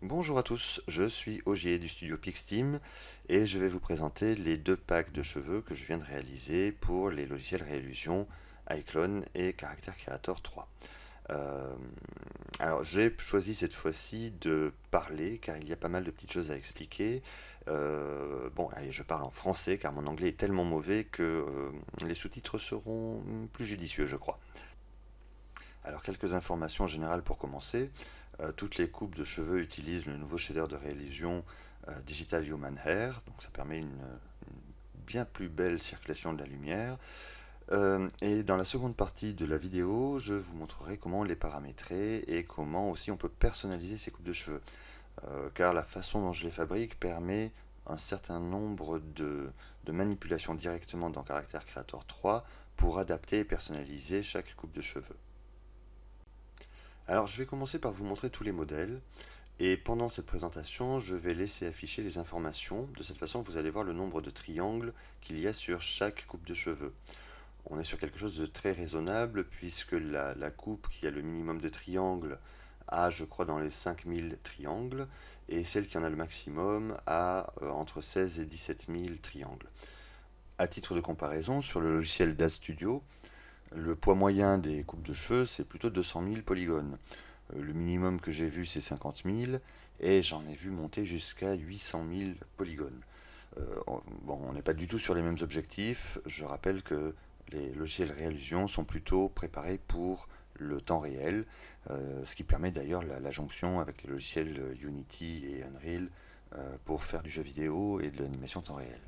Bonjour à tous, je suis Ogier du studio Pixteam et je vais vous présenter les deux packs de cheveux que je viens de réaliser pour les logiciels Réillusion, iClone et Character Creator 3. Euh, alors j'ai choisi cette fois-ci de parler car il y a pas mal de petites choses à expliquer. Bon, allez, je parle en français car mon anglais est tellement mauvais que les sous-titres seront plus judicieux, je crois. Alors quelques informations générales pour commencer. Toutes les coupes de cheveux utilisent le nouveau shader de réalisation Digital Human Hair, donc ça permet une bien plus belle circulation de la lumière. Et dans la seconde partie de la vidéo, je vous montrerai comment les paramétrer et comment aussi on peut personnaliser ces coupes de cheveux. Car la façon dont je les fabrique permet un certain nombre de manipulations directement dans Character Creator 3 pour adapter et personnaliser chaque coupe de cheveux. Alors je vais commencer par vous montrer tous les modèles et pendant cette présentation je vais laisser afficher les informations. De cette façon vous allez voir le nombre de triangles qu'il y a sur chaque coupe de cheveux. On est sur quelque chose de très raisonnable puisque la coupe qui a le minimum de triangles a je crois dans les 5000 triangles et celle qui en a le maximum a entre 16 et 17 000 triangles. À titre de comparaison, sur le logiciel DAZ Studio, le poids moyen des coupes de cheveux, c'est plutôt 200 000 polygones. Le minimum que j'ai vu, c'est 50 000, et j'en ai vu monter jusqu'à 800 000 polygones. Bon, on n'est pas du tout sur les mêmes objectifs. Je rappelle que les logiciels Réillusion sont plutôt préparés pour le temps réel, ce qui permet d'ailleurs la jonction avec les logiciels Unity et Unreal pour faire du jeu vidéo et de l'animation temps réel.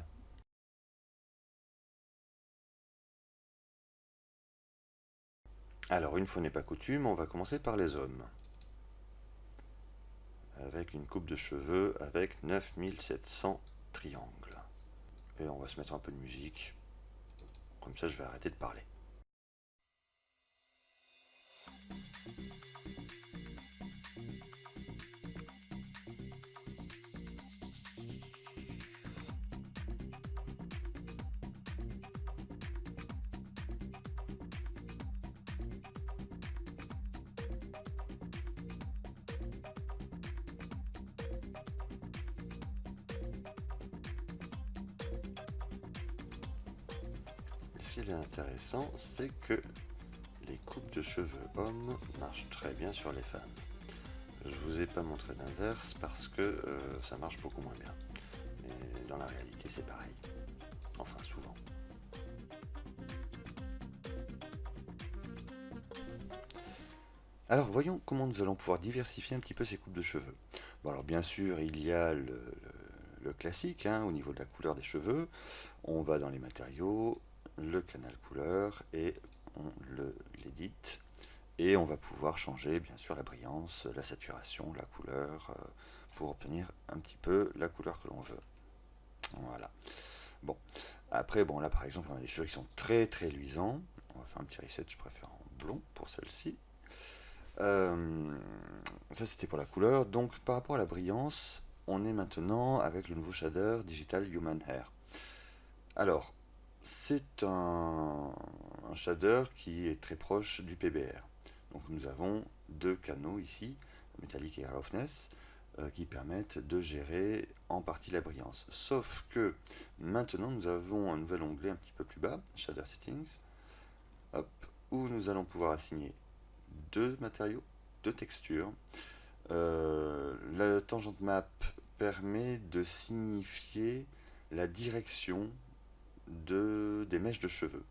Alors, une fois n'est pas coutume, on va commencer par les hommes. Avec une coupe de cheveux avec 9700 triangles. Et on va se mettre un peu de musique, comme ça je vais arrêter de parler. Ce qui est intéressant, c'est que les coupes de cheveux hommes marchent très bien sur les femmes. Je vous ai pas montré l'inverse parce que ça marche beaucoup moins bien. Mais dans la réalité, c'est pareil. Enfin, souvent. Alors, voyons comment nous allons pouvoir diversifier un petit peu ces coupes de cheveux. Bon, alors bien sûr, il y a le classique, hein, au niveau de la couleur des cheveux. On va dans les matériaux, le canal couleur et on l'édite. Et on va pouvoir changer bien sûr la brillance, la saturation, la couleur pour obtenir un petit peu la couleur que l'on veut. Voilà. Bon. Après, bon là par exemple on a des cheveux qui sont très très luisants. On va faire un petit reset, je préfère en blond pour celle-ci. Ça c'était pour la couleur. Donc par rapport à la brillance, on est maintenant avec le nouveau shader Digital Human Hair. Alors, c'est un shader qui est très proche du PBR. Donc nous avons deux canaux ici, Metallic et Roughness, qui permettent de gérer en partie la brillance. Sauf que maintenant nous avons un nouvel onglet un petit peu plus bas, Shader Settings, hop, où nous allons pouvoir assigner deux matériaux, deux textures. La tangente map permet de signifier la direction des mèches de cheveux.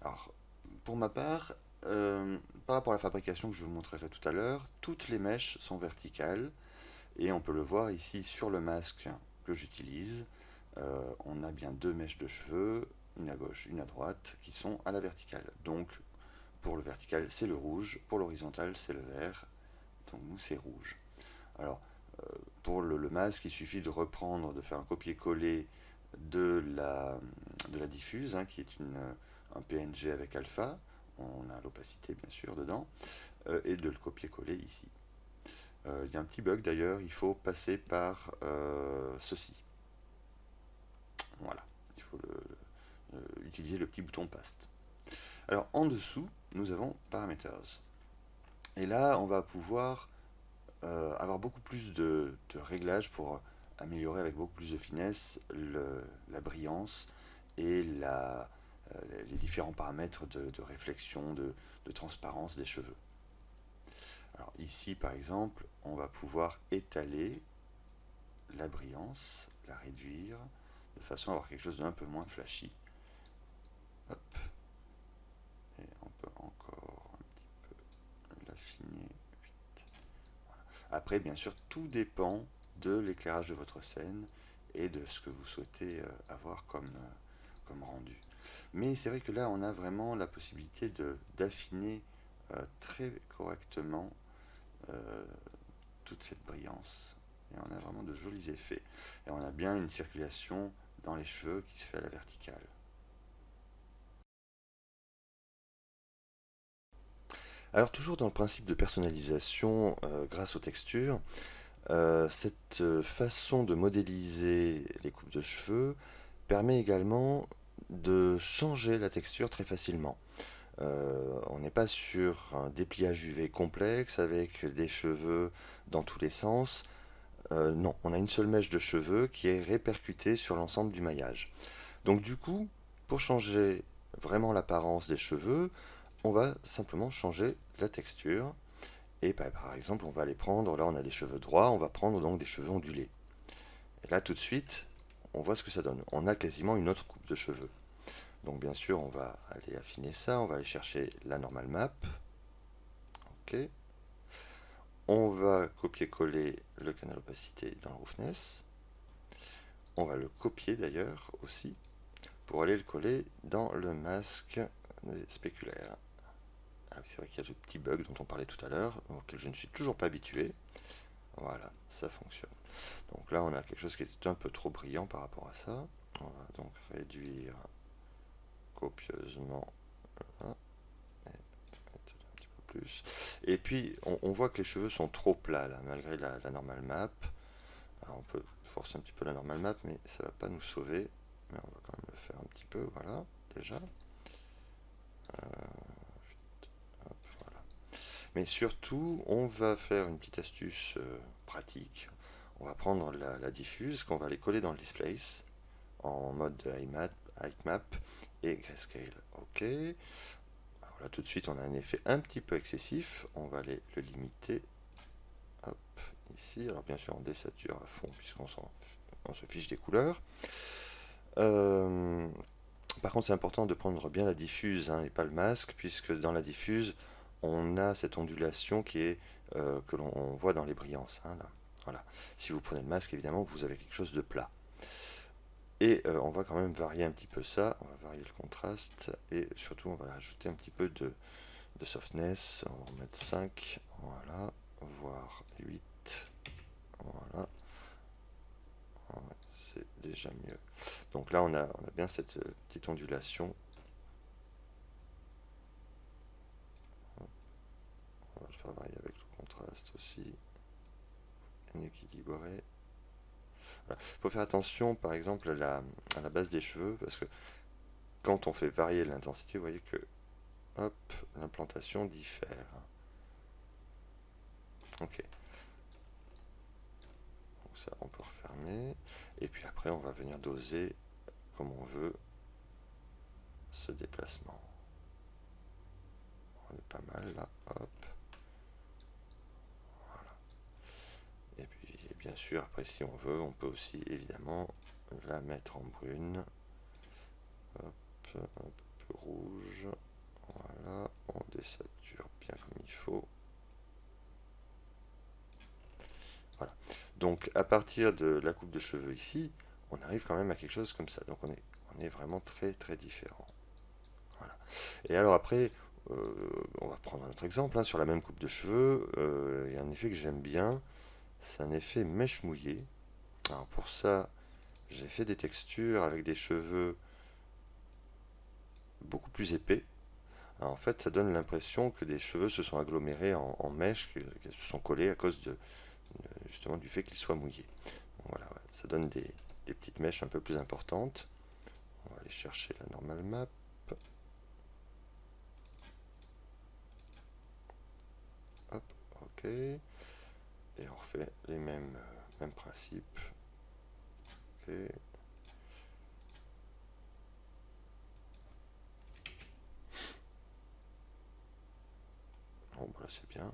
Alors, pour ma part, par rapport à la fabrication que je vous montrerai tout à l'heure, toutes les mèches sont verticales et on peut le voir ici sur le masque que j'utilise. On a bien deux mèches de cheveux, une à gauche, une à droite, qui sont à la verticale. Donc, pour le vertical, c'est le rouge, pour l'horizontal, c'est le vert. Donc, nous, c'est rouge. Alors, pour le masque, il suffit de reprendre, de faire un copier-coller de la diffuse, hein, qui est un PNG avec alpha. On a l'opacité, bien sûr, dedans. Et de le copier-coller ici. Il y a un petit bug d'ailleurs, il faut passer par ceci. Voilà, il faut utiliser le petit bouton paste. Alors en dessous, nous avons Parameters. Et là, on va pouvoir avoir beaucoup plus de réglages pour améliorer avec beaucoup plus de finesse la brillance et les différents paramètres de réflexion, de transparence des cheveux. Alors ici par exemple, on va pouvoir étaler la brillance, la réduire, de façon à avoir quelque chose d'un peu moins flashy. Hop. Et on peut encore un petit peu l'affiner. Voilà. Après, bien sûr, tout dépend de l'éclairage de votre scène et de ce que vous souhaitez avoir comme rendu. Mais c'est vrai que là, on a vraiment la possibilité d'affiner très correctement euh, toute cette brillance. Et on a vraiment de jolis effets. Et on a bien une circulation dans les cheveux qui se fait à la verticale. Alors toujours dans le principe de personnalisation grâce aux textures, cette façon de modéliser les coupes de cheveux permet également de changer la texture très facilement. On n'est pas sur un dépliage UV complexe avec des cheveux dans tous les sens. Non, on a une seule mèche de cheveux qui est répercutée sur l'ensemble du maillage. Donc du coup, pour changer vraiment l'apparence des cheveux, on va simplement changer la texture. Et bah, par exemple, on va aller prendre, là on a les cheveux droits, on va prendre donc des cheveux ondulés. Et là tout de suite, on voit ce que ça donne. On a quasiment une autre coupe de cheveux. Donc bien sûr, on va aller affiner ça, on va aller chercher la normal map. Ok. On va copier-coller le canal opacité dans le roughness. On va le copier d'ailleurs aussi pour aller le coller dans le masque spéculaire. Ah oui, c'est vrai qu'il y a le petit bug dont on parlait tout à l'heure, auquel je ne suis toujours pas habitué. Voilà, ça fonctionne. Donc là, on a quelque chose qui est un peu trop brillant par rapport à ça. On va donc réduire copieusement. Voilà, et mettre un petit peu plus. Et puis, on voit que les cheveux sont trop plats, là, malgré la normal map. Alors, on peut forcer un petit peu la normal map, mais ça va pas nous sauver. Mais on va quand même le faire un petit peu, voilà, déjà. Hop, voilà. Mais surtout, on va faire une petite astuce pratique. On va prendre la diffuse, qu'on va aller coller dans le displace en mode height map et grayscale. Ok. Alors là, tout de suite, on a un effet un petit peu excessif. On va aller le limiter. Hop, ici. Alors bien sûr, on désature à fond puisqu'on se fiche des couleurs. Par contre, c'est important de prendre bien la diffuse hein, et pas le masque, puisque dans la diffuse, on a cette ondulation qui est que l'on voit dans les brillances. Hein, là. Voilà. Si vous prenez le masque, évidemment, vous avez quelque chose de plat. Et on va quand même varier un petit peu ça. On va varier le contraste et surtout, on va ajouter un petit peu de softness. On va mettre 5, voilà, voire 8. Voilà. Ouais, c'est déjà mieux. Donc là, on a bien cette petite ondulation. On va le faire varier avec le contraste aussi. Bien équilibré. Voilà. Il faut faire attention, par exemple, à la base des cheveux, parce que quand on fait varier l'intensité, vous voyez que hop, l'implantation diffère. Ok. Donc ça, on peut refermer. Et puis après, on va venir doser comme on veut ce déplacement. On est pas mal là. Hop. Voilà. Et puis, bien sûr, après, si on veut, on peut aussi évidemment la mettre en brune. Hop, un peu plus rouge. Voilà, on désature bien comme il faut. Voilà. Donc, à partir de la coupe de cheveux ici, on arrive quand même à quelque chose comme ça. Donc, on est vraiment très très différent. Voilà. Et alors après, on va prendre un autre exemple hein, sur la même coupe de cheveux. Il y a un effet que j'aime bien, c'est un effet mèche mouillée. Alors pour ça, j'ai fait des textures avec des cheveux beaucoup plus épais. Alors en fait, ça donne l'impression que des cheveux se sont agglomérés en mèches, qu'ils se sont collés à cause justement du fait qu'ils soient mouillés. Donc voilà, ouais, ça donne des petites mèches un peu plus importantes. On va aller chercher la normal map. Hop, ok. fait les mêmes principes. Ok. Bon, voilà, c'est bien.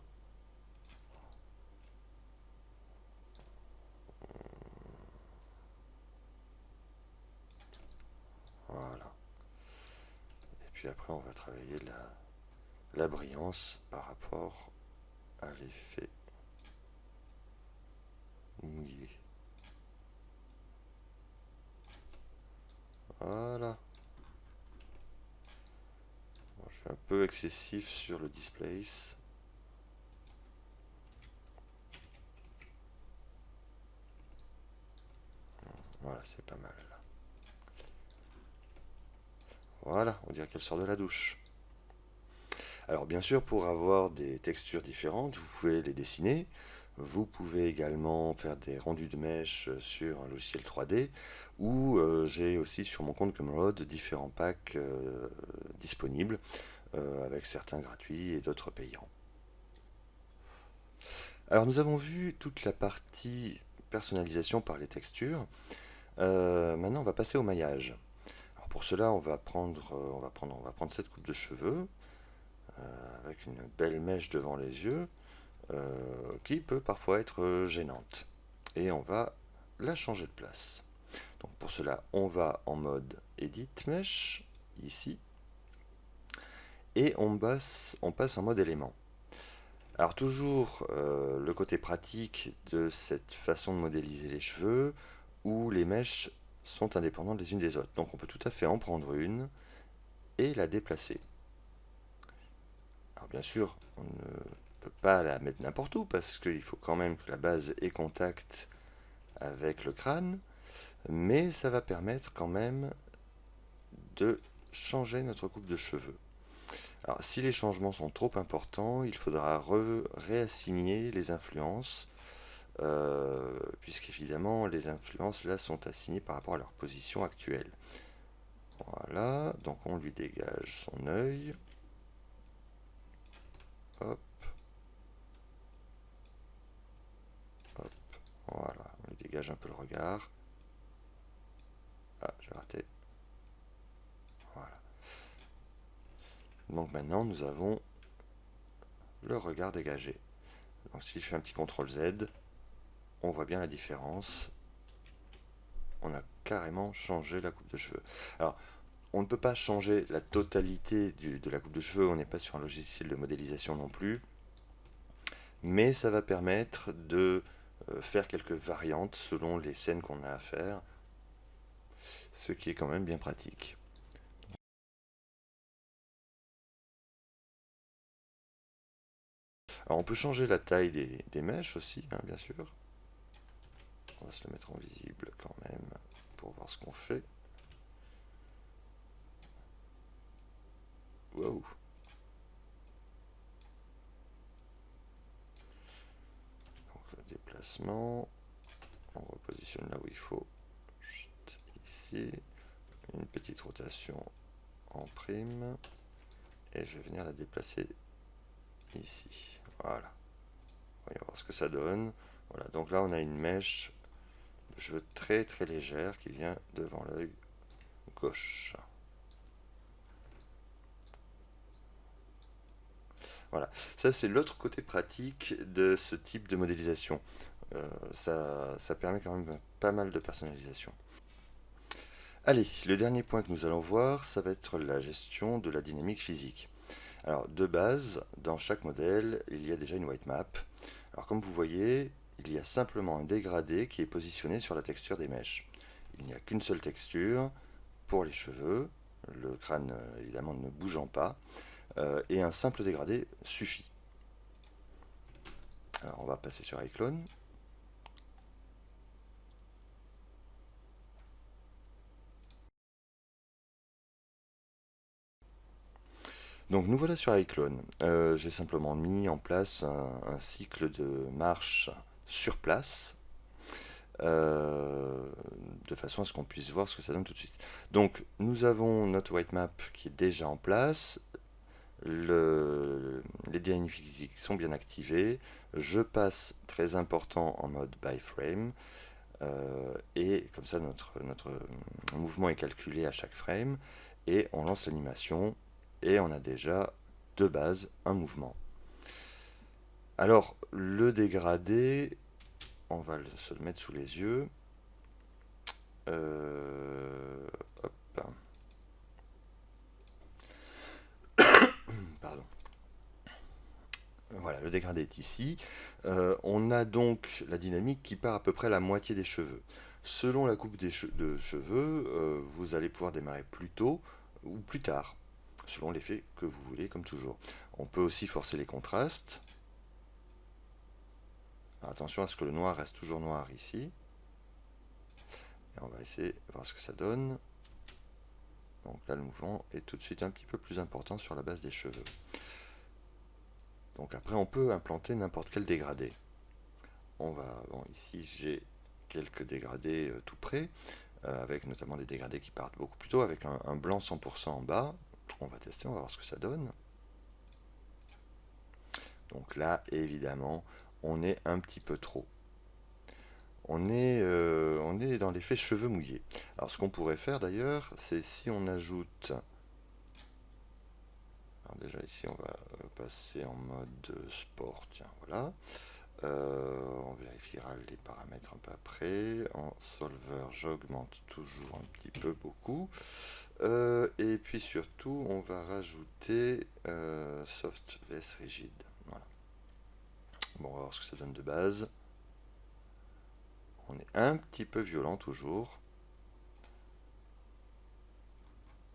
Voilà. Et puis après, on va travailler la brillance par rapport à l'effet mouillé. Voilà. Bon, je suis un peu excessif sur le displace. Voilà, c'est pas mal. Voilà, on dirait qu'elle sort de la douche. Alors bien sûr, pour avoir des textures différentes, vous pouvez les dessiner. Vous pouvez également faire des rendus de mèches sur un logiciel 3D, ou j'ai aussi sur mon compte Gumroad différents packs disponibles, avec certains gratuits et d'autres payants. Alors nous avons vu toute la partie personnalisation par les textures. Maintenant on va passer au maillage. Alors pour cela on va prendre cette coupe de cheveux avec une belle mèche devant les yeux qui peut parfois être gênante. Et on va la changer de place. Donc pour cela on va en mode Edit Mesh ici et on passe en mode élément. Alors toujours le côté pratique de cette façon de modéliser les cheveux où les mèches sont indépendantes les unes des autres. Donc on peut tout à fait en prendre une et la déplacer. Alors bien sûr, on ne peut pas la mettre n'importe où parce qu'il faut quand même que la base ait contact avec le crâne, mais ça va permettre quand même de changer notre coupe de cheveux. Alors si les changements sont trop importants, il faudra réassigner les influences, puisqu'évidemment les influences là sont assignées par rapport à leur position actuelle. Voilà, donc on lui dégage son œil. Hop. Hop. Voilà, on lui dégage un peu le regard. Ah, j'ai raté. Voilà. Donc maintenant nous avons le regard dégagé. Donc si je fais un petit CTRL Z, on voit bien la différence. On a carrément changé la coupe de cheveux. Alors, on ne peut pas changer la totalité de la coupe de cheveux, on n'est pas sur un logiciel de modélisation non plus, mais ça va permettre de faire quelques variantes selon les scènes qu'on a à faire, ce qui est quand même bien pratique. Alors on peut changer la taille des mèches aussi, hein, bien sûr. On va se le mettre en visible quand même pour voir ce qu'on fait. Wow. Donc déplacement, on repositionne là où il faut. Chut, ici, une petite rotation en prime, et je vais venir la déplacer ici. Voilà. Voyons voir ce que ça donne. Voilà, donc là on a une mèche de cheveux très très légère qui vient devant l'œil gauche. Voilà, ça c'est l'autre côté pratique de ce type de modélisation. Ça permet quand même pas mal de personnalisation. Allez, le dernier point que nous allons voir, ça va être la gestion de la dynamique physique. Alors, de base, dans chaque modèle, il y a déjà une white map. Alors, comme vous voyez, il y a simplement un dégradé qui est positionné sur la texture des mèches. Il n'y a qu'une seule texture pour les cheveux, le crâne évidemment ne bougeant pas, et un simple dégradé suffit. Alors, on va passer sur iClone. Donc nous voilà sur iClone. J'ai simplement mis en place un cycle de marche sur place, de façon à ce qu'on puisse voir ce que ça donne tout de suite. Donc nous avons notre white map qui est déjà en place. les dynamiques physiques sont bien activées. Je passe, très important, en mode by frame. Et comme ça, notre mouvement est calculé à chaque frame. Et on lance l'animation. Et on a déjà, de base, un mouvement. Alors, le dégradé, on va se le mettre sous les yeux. Hop. Pardon. Voilà, le dégradé est ici. On a donc la dynamique qui part à peu près la moitié des cheveux. Selon la coupe de cheveux, vous allez pouvoir démarrer plus tôt ou plus tard, selon l'effet que vous voulez, comme toujours. On peut aussi forcer les contrastes. Alors, attention à ce que le noir reste toujours noir ici. Et on va essayer de voir ce que ça donne. Donc là, le mouvement est tout de suite un petit peu plus important sur la base des cheveux. Donc après, on peut implanter n'importe quel dégradé. Bon, ici, j'ai quelques dégradés tout près, avec notamment des dégradés qui partent beaucoup plus tôt, avec un blanc 100% en bas. On va tester, on va voir ce que ça donne. Donc là, évidemment, on est un petit peu trop. On est dans l'effet cheveux mouillés. Alors ce qu'on pourrait faire d'ailleurs, c'est si on ajoute... Alors déjà ici, on va passer en mode sport, tiens, voilà. On vérifiera les paramètres un peu après. En solver, j'augmente toujours un petit peu, beaucoup. Et puis surtout, on va rajouter soft vs rigide. Voilà. Bon, on va voir ce que ça donne de base. On est un petit peu violent toujours.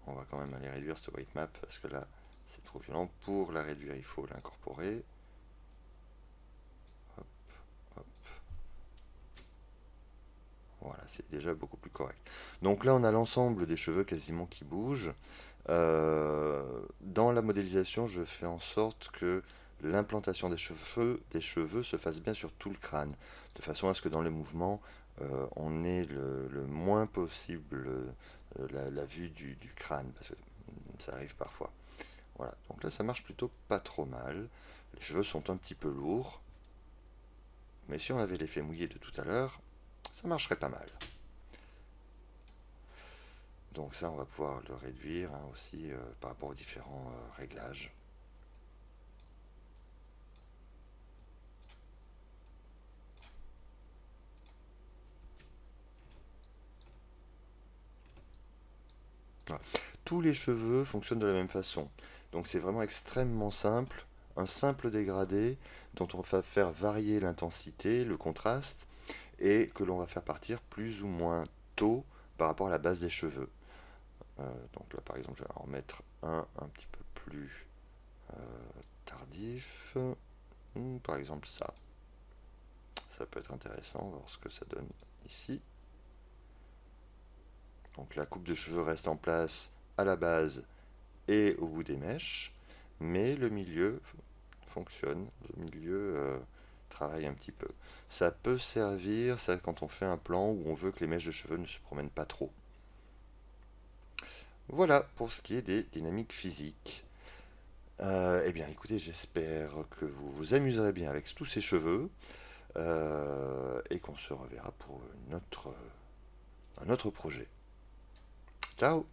On va quand même aller réduire ce weight map parce que là, c'est trop violent. Pour la réduire, il faut l'incorporer. Hop, hop. Voilà, c'est déjà beaucoup plus correct. Donc là, on a l'ensemble des cheveux quasiment qui bougent. Dans la modélisation, je fais en sorte que l'implantation des cheveux se fasse bien sur tout le crâne, de façon à ce que dans les mouvements, on ait le moins possible la vue du crâne, parce que ça arrive parfois. Voilà, donc là ça marche plutôt pas trop mal. Les cheveux sont un petit peu lourds, mais si on avait l'effet mouillé de tout à l'heure, ça marcherait pas mal. Donc ça, on va pouvoir le réduire aussi par rapport aux différents réglages. Voilà. Tous les cheveux fonctionnent de la même façon. Donc c'est vraiment extrêmement simple. Un simple dégradé dont on va faire varier l'intensité, le contraste, et que l'on va faire partir plus ou moins tôt par rapport à la base des cheveux. Donc là par exemple je vais en mettre un petit peu plus tardif. Par exemple ça. Ça peut être intéressant, on va voir ce que ça donne ici. Donc la coupe de cheveux reste en place à la base et au bout des mèches, mais le milieu fonctionne, le milieu travaille un petit peu. Ça peut servir, ça, quand on fait un plan où on veut que les mèches de cheveux ne se promènent pas trop. Voilà pour ce qui est des dynamiques physiques. Eh bien écoutez, j'espère que vous vous amuserez bien avec tous ces cheveux et qu'on se reverra pour un autre projet. Ciao!